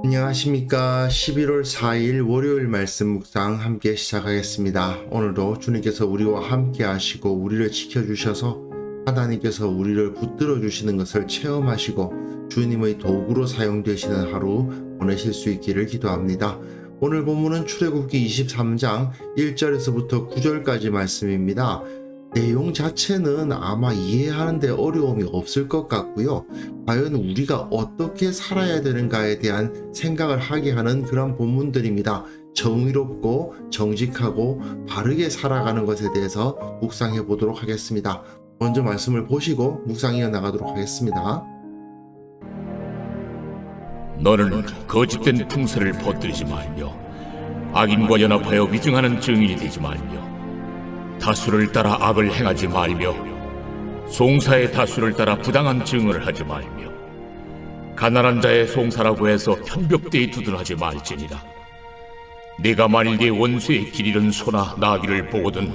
안녕하십니까. 11월 4일 월요일 말씀 묵상 함께 시작하겠습니다. 오늘도 주님께서 우리와 함께 하시고 우리를 지켜주셔서 하나님께서 우리를 붙들어 주시는 것을 체험하시고 주님의 도구로 사용되시는 하루 보내실 수 있기를 기도합니다. 오늘 본문은 출애굽기 23장 1절에서부터 9절까지 말씀입니다. 내용 자체는 아마 이해하는데 어려움이 없을 것 같고요. 과연 우리가 어떻게 살아야 되는가에 대한 생각을 하게 하는 그런 본문들입니다. 정의롭고 정직하고 바르게 살아가는 것에 대해서 묵상해 보도록 하겠습니다. 먼저 말씀을 보시고 묵상 이어나가도록 하겠습니다. 너는 거짓된 풍설을 퍼뜨리지 말며 악인과 연합하여 위증하는 증인이 되지 말며 다수를 따라 악을 행하지 말며 송사의 다수를 따라 부당한 증언을 하지 말며 가난한 자의 송사라고 해서 현벽대에 두둔하지 말지니라. 네가 만일 네 원수의 길 잃은 소나 나귀를 보거든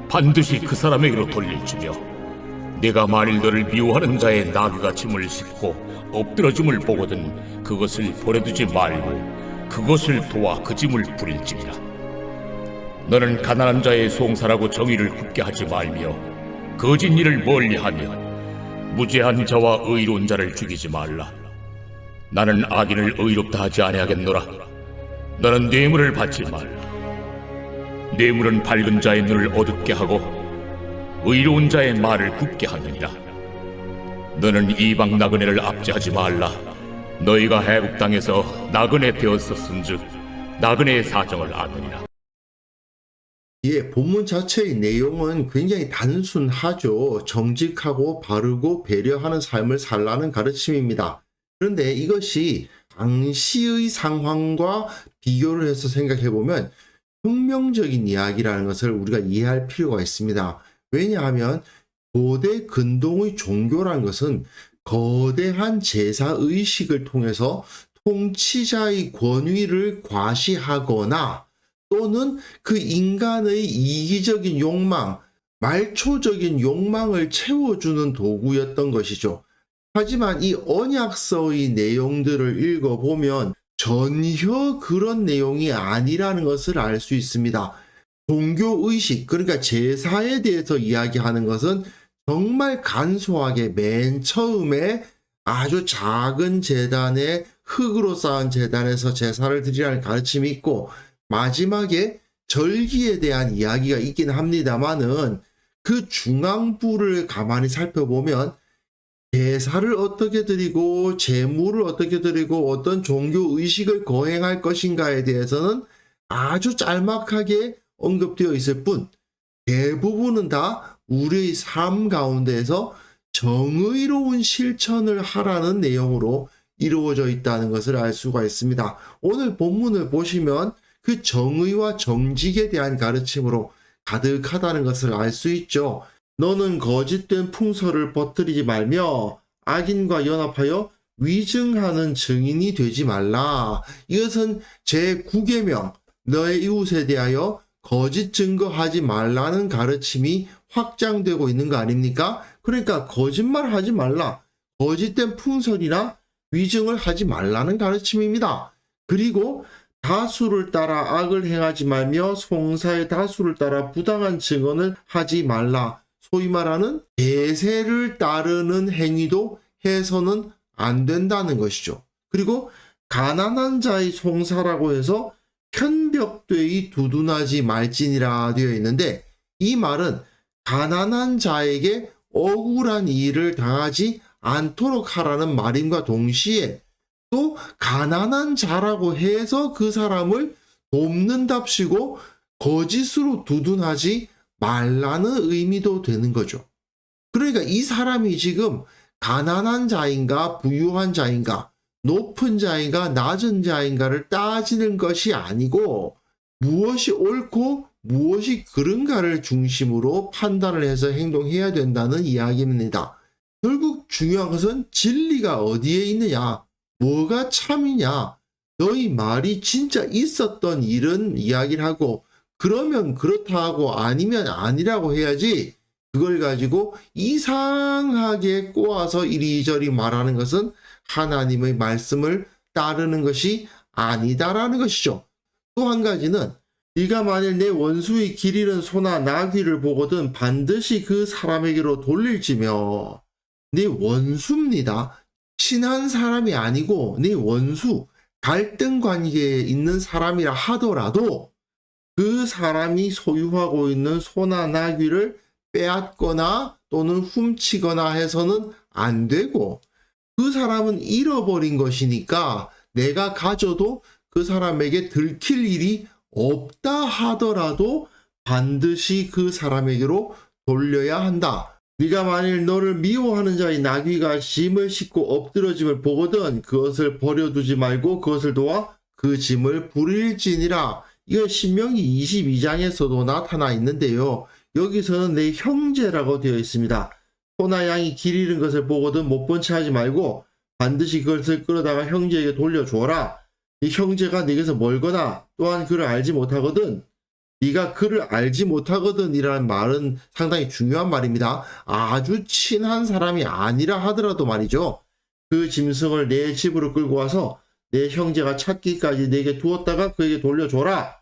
반드시 그 사람에게로 돌릴지며 네가 만일 너를 미워하는 자의 나귀가 짐을 싣고 엎드러짐을 보거든 그것을 버려두지 말고 그것을 도와 그 짐을 부릴지니라. 너는 가난한 자의 송사라고 정의를 굽게 하지 말며 거짓 일을 멀리하며 무죄한 자와 의로운 자를 죽이지 말라. 나는 악인을 의롭다 하지 아니하겠노라. 너는 뇌물을 받지 말라. 뇌물은 밝은 자의 눈을 어둡게 하고 의로운 자의 말을 굽게 하느니라. 너는 이방 나그네를 압제하지 말라. 너희가 해국 땅에서 나그네 되었었은즉 나그네의 사정을 아느니라. 본문 자체의 내용은 굉장히 단순하죠. 정직하고 바르고 배려하는 삶을 살라는 가르침입니다. 그런데 이것이 당시의 상황과 비교를 해서 생각해 보면 혁명적인 이야기라는 것을 우리가 이해할 필요가 있습니다. 왜냐하면 고대 근동의 종교라는 것은 거대한 제사의식을 통해서 통치자의 권위를 과시하거나 또는 그 인간의 이기적인 욕망, 말초적인 욕망을 채워주는 도구였던 것이죠. 하지만 이 언약서의 내용들을 읽어보면 전혀 그런 내용이 아니라는 것을 알 수 있습니다. 종교의식, 그러니까 제사에 대해서 이야기하는 것은 정말 간소하게 맨 처음에 아주 작은 제단에 흙으로 쌓은 제단에서 제사를 드리라는 가르침이 있고 마지막에 절기에 대한 이야기가 있긴 합니다만은 그 중앙부를 가만히 살펴보면 제사를 어떻게 드리고 제물을 어떻게 드리고 어떤 종교 의식을 거행할 것인가에 대해서는 아주 짤막하게 언급되어 있을 뿐 대부분은 다 우리의 삶 가운데에서 정의로운 실천을 하라는 내용으로 이루어져 있다는 것을 알 수가 있습니다. 오늘 본문을 보시면 그 정의와 정직에 대한 가르침으로 가득하다는 것을 알 수 있죠. 너는 거짓된 풍설을 퍼뜨리지 말며 악인과 연합하여 위증하는 증인이 되지 말라. 이것은 제9계명 너의 이웃에 대하여 거짓 증거하지 말라는 가르침이 확장되고 있는 거 아닙니까? 그러니까 거짓말 하지 말라. 거짓된 풍설이나 위증을 하지 말라는 가르침입니다. 그리고 다수를 따라 악을 행하지 말며 송사의 다수를 따라 부당한 증언을 하지 말라. 소위 말하는 대세를 따르는 행위도 해서는 안 된다는 것이죠. 그리고 가난한 자의 송사라고 해서 편벽되이 두둔하지 말지니라 되어 있는데 이 말은 가난한 자에게 억울한 일을 당하지 않도록 하라는 말임과 동시에 또 가난한 자라고 해서 그 사람을 돕는답시고 거짓으로 두둔하지 말라는 의미도 되는 거죠. 그러니까 이 사람이 지금 가난한 자인가 부유한 자인가 높은 자인가 낮은 자인가를 따지는 것이 아니고 무엇이 옳고 무엇이 그른가를 중심으로 판단을 해서 행동해야 된다는 이야기입니다. 결국 중요한 것은 진리가 어디에 있느냐, 뭐가 참이냐, 너희 말이 진짜 있었던 일은 이야기를 하고 그러면 그렇다 하고 아니면 아니라고 해야지 그걸 가지고 이상하게 꼬아서 이리저리 말하는 것은 하나님의 말씀을 따르는 것이 아니다라는 것이죠. 또 한 가지는 네가 만일 내 원수의 길 잃은 소나 나귀를 보거든 반드시 그 사람에게로 돌릴지며. 네 원수입니다. 친한 사람이 아니고 네 원수, 갈등 관계에 있는 사람이라 하더라도 그 사람이 소유하고 있는 소나 나귀를 빼앗거나 또는 훔치거나 해서는 안 되고, 그 사람은 잃어버린 것이니까 내가 가져도 그 사람에게 들킬 일이 없다 하더라도 반드시 그 사람에게로 돌려야 한다. 네가 만일 너를 미워하는 자의 나귀가 짐을 싣고 엎드러짐을 보거든 그것을 버려두지 말고 그것을 도와 그 짐을 부릴지니라. 이거 신명기 22장에서도 나타나 있는데요. 여기서는 내 형제라고 되어 있습니다. 소나 양이 길 잃은 것을 보거든 못 본 채 하지 말고 반드시 그것을 끌어다가 형제에게 돌려주어라. 네 형제가 네게서 멀거나 또한 그를 알지 못하거든. 네가 그를 알지 못하거든 이라는 말은 상당히 중요한 말입니다. 아주 친한 사람이 아니라 하더라도 말이죠. 그 짐승을 내 집으로 끌고 와서 내 형제가 찾기까지 내게 두었다가 그에게 돌려줘라.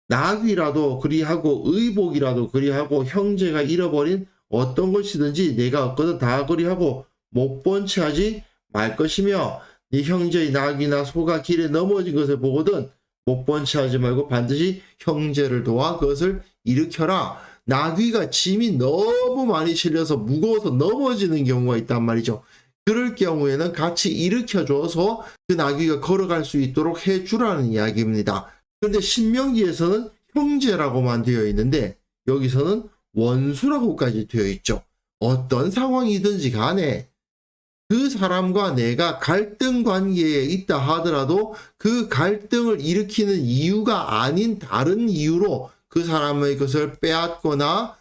나귀라도 그리하고 의복이라도 그리하고 형제가 잃어버린 어떤 것이든지 내가 얻거든 다 그리하고 못 본 채 하지 말 것이며, 네 형제의 나귀나 소가 길에 넘어진 것을 보거든 못 본 채 하지 말고 반드시 형제를 도와 그것을 일으켜라. 나귀가 짐이 너무 많이 실려서 무거워서 넘어지는 경우가 있단 말이죠. 그럴 경우에는 같이 일으켜줘서 그 나귀가 걸어갈 수 있도록 해주라는 이야기입니다. 그런데 신명기에서는 형제라고만 되어 있는데 여기서는 원수라고까지 되어 있죠. 어떤 상황이든지 간에 그 사람과 내가 갈등 관계에 있다 하더라도 그 갈등을 일으키는 이유가 아닌 다른 이유로 그 사람의 것을 빼앗거나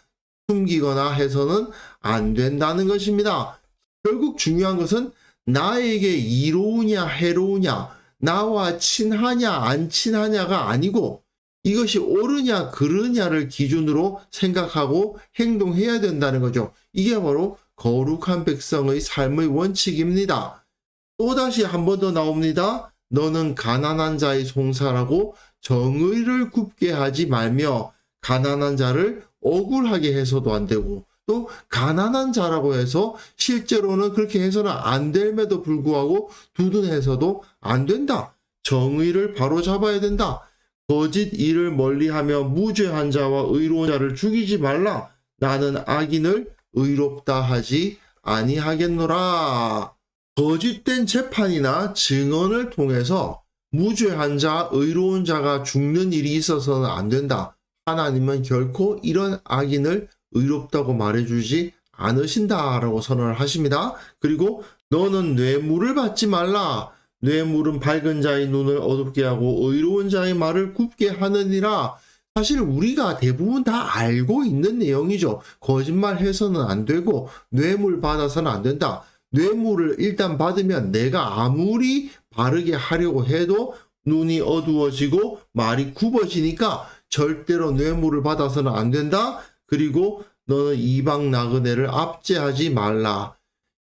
숨기거나 해서는 안 된다는 것입니다. 결국 중요한 것은 나에게 이로우냐 해로우냐, 나와 친하냐 안 친하냐가 아니고 이것이 옳으냐 그르냐를 기준으로 생각하고 행동해야 된다는 거죠. 이게 바로 거룩한 백성의 삶의 원칙입니다. 또다시 한 번 더 나옵니다. 너는 가난한 자의 송사라고 정의를 굽게 하지 말며, 가난한 자를 억울하게 해서도 안 되고 또 가난한 자라고 해서 실제로는 그렇게 해서는 안 됨에도 불구하고 두둔해서도 안 된다. 정의를 바로 잡아야 된다. 거짓 일을 멀리하며 무죄한 자와 의로운 자를 죽이지 말라. 나는 악인을 의롭다 하지 아니하겠노라. 거짓된 재판이나 증언을 통해서 무죄한 자, 의로운 자가 죽는 일이 있어서는 안 된다. 하나님은 결코 이런 악인을 의롭다고 말해주지 않으신다라고 선언을 하십니다. 그리고 너는 뇌물을 받지 말라. 뇌물은 밝은 자의 눈을 어둡게 하고 의로운 자의 말을 굽게 하느니라. 사실 우리가 대부분 다 알고 있는 내용이죠. 거짓말해서는 안 되고 뇌물 받아서는 안 된다. 뇌물을 일단 받으면 내가 아무리 바르게 하려고 해도 눈이 어두워지고 말이 굽어지니까 절대로 뇌물을 받아서는 안 된다. 그리고 너는 이방 나그네를 압제하지 말라.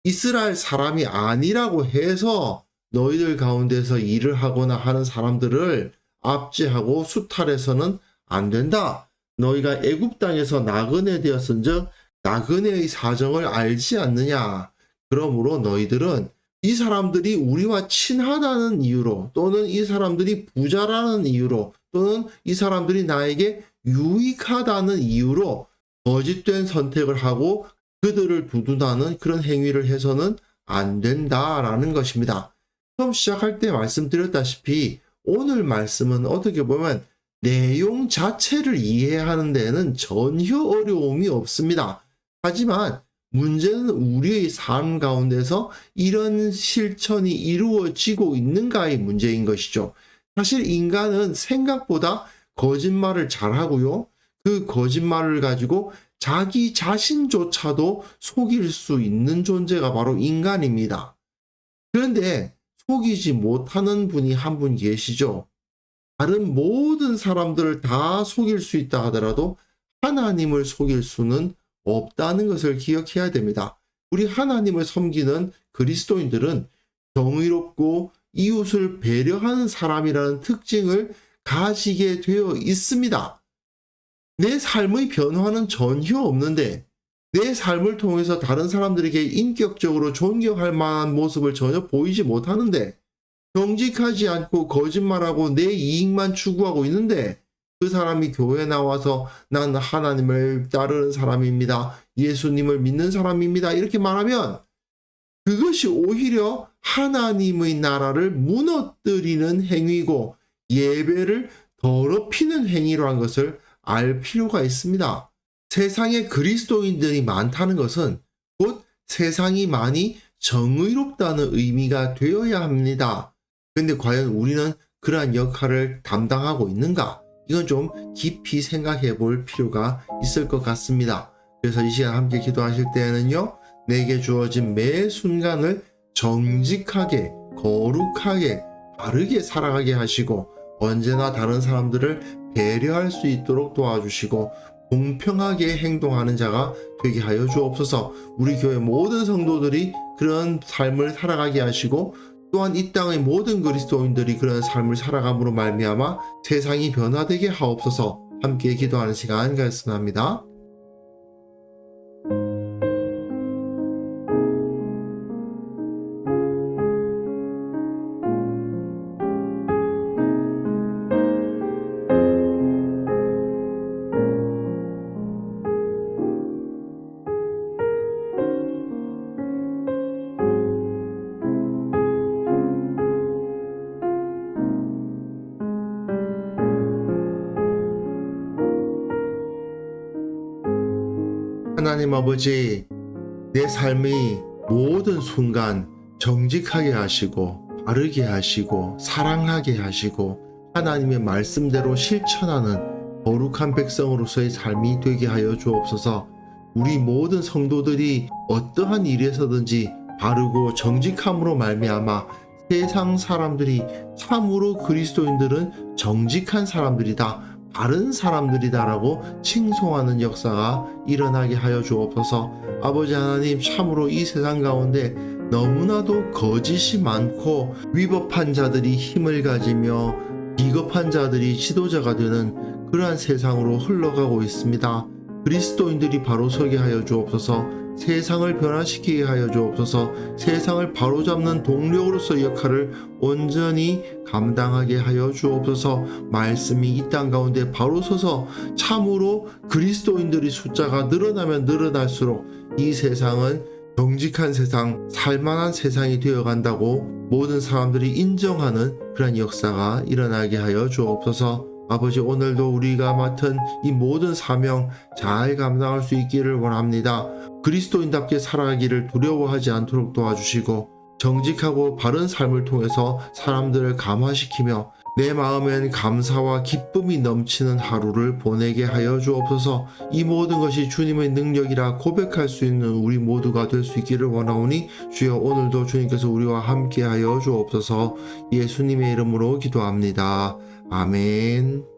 이스라엘 사람이 아니라고 해서 너희들 가운데서 일을 하거나 하는 사람들을 압제하고 수탈해서는 안 된다. 너희가 애굽 땅에서 나그네 되었은즉 나그네의 사정을 알지 않느냐. 그러므로 너희들은 이 사람들이 우리와 친하다는 이유로 또는 이 사람들이 부자라는 이유로 또는 이 사람들이 나에게 유익하다는 이유로 거짓된 선택을 하고 그들을 두둔하는 그런 행위를 해서는 안 된다라는 것입니다. 처음 시작할 때 말씀드렸다시피 오늘 말씀은 어떻게 보면 내용 자체를 이해하는 데에는 전혀 어려움이 없습니다. 하지만 문제는 우리의 삶 가운데서 이런 실천이 이루어지고 있는가의 문제인 것이죠. 사실 인간은 생각보다 거짓말을 잘하고요. 그 거짓말을 가지고 자기 자신조차도 속일 수 있는 존재가 바로 인간입니다. 그런데 속이지 못하는 분이 한 분 계시죠. 다른 모든 사람들을 다 속일 수 있다 하더라도 하나님을 속일 수는 없다는 것을 기억해야 됩니다. 우리 하나님을 섬기는 그리스도인들은 정의롭고 이웃을 배려하는 사람이라는 특징을 가지게 되어 있습니다. 내 삶의 변화는 전혀 없는데 내 삶을 통해서 다른 사람들에게 인격적으로 존경할 만한 모습을 전혀 보이지 못하는데 정직하지 않고 거짓말하고 내 이익만 추구하고 있는데 그 사람이 교회에 나와서 난 하나님을 따르는 사람입니다. 예수님을 믿는 사람입니다. 이렇게 말하면 그것이 오히려 하나님의 나라를 무너뜨리는 행위고 예배를 더럽히는 행위라는 것을 알 필요가 있습니다. 세상에 그리스도인들이 많다는 것은 곧 세상이 많이 정의롭다는 의미가 되어야 합니다. 근데 과연 우리는 그러한 역할을 담당하고 있는가? 이건 좀 깊이 생각해 볼 필요가 있을 것 같습니다. 그래서 이 시간 함께 기도하실 때에는요, 내게 주어진 매 순간을 정직하게, 거룩하게, 바르게 살아가게 하시고 언제나 다른 사람들을 배려할 수 있도록 도와주시고 공평하게 행동하는 자가 되게 하여 주옵소서. 우리 교회 모든 성도들이 그런 삶을 살아가게 하시고 또한 이 땅의 모든 그리스도인들이 그런 삶을 살아감으로 말미암아 세상이 변화되게 하옵소서. 함께 기도하는 시간 갖습니다. 합니다. 하나님 아버지, 내 삶의 모든 순간 정직하게 하시고 바르게 하시고 사랑하게 하시고 하나님의 말씀대로 실천하는 거룩한 백성으로서의 삶이 되게 하여 주옵소서. 우리 모든 성도들이 어떠한 일에서든지 바르고 정직함으로 말미암아 세상 사람들이 참으로 그리스도인들은 정직한 사람들이다, 바른 사람들이다라고 칭송하는 역사가 일어나게 하여 주옵소서. 아버지 하나님, 참으로 이 세상 가운데 너무나도 거짓이 많고 위법한 자들이 힘을 가지며 비겁한 자들이 지도자가 되는 그러한 세상으로 흘러가고 있습니다. 그리스도인들이 바로 서게 하여 주옵소서. 세상을 변화시키게 하여 주옵소서. 세상을 바로잡는 동력으로서 역할을 온전히 감당하게 하여 주옵소서. 말씀이 이 땅 가운데 바로 서서 참으로 그리스도인들의 숫자가 늘어나면 늘어날수록 이 세상은 정직한 세상, 살만한 세상이 되어간다고 모든 사람들이 인정하는 그런 역사가 일어나게 하여 주옵소서. 아버지, 오늘도 우리가 맡은 이 모든 사명 잘 감당할 수 있기를 원합니다. 그리스도인답게 살아가기를 두려워하지 않도록 도와주시고 정직하고 바른 삶을 통해서 사람들을 감화시키며 내 마음엔 감사와 기쁨이 넘치는 하루를 보내게 하여 주옵소서. 이 모든 것이 주님의 능력이라 고백할 수 있는 우리 모두가 될 수 있기를 원하오니 주여, 오늘도 주님께서 우리와 함께 하여 주옵소서. 예수님의 이름으로 기도합니다. 아멘.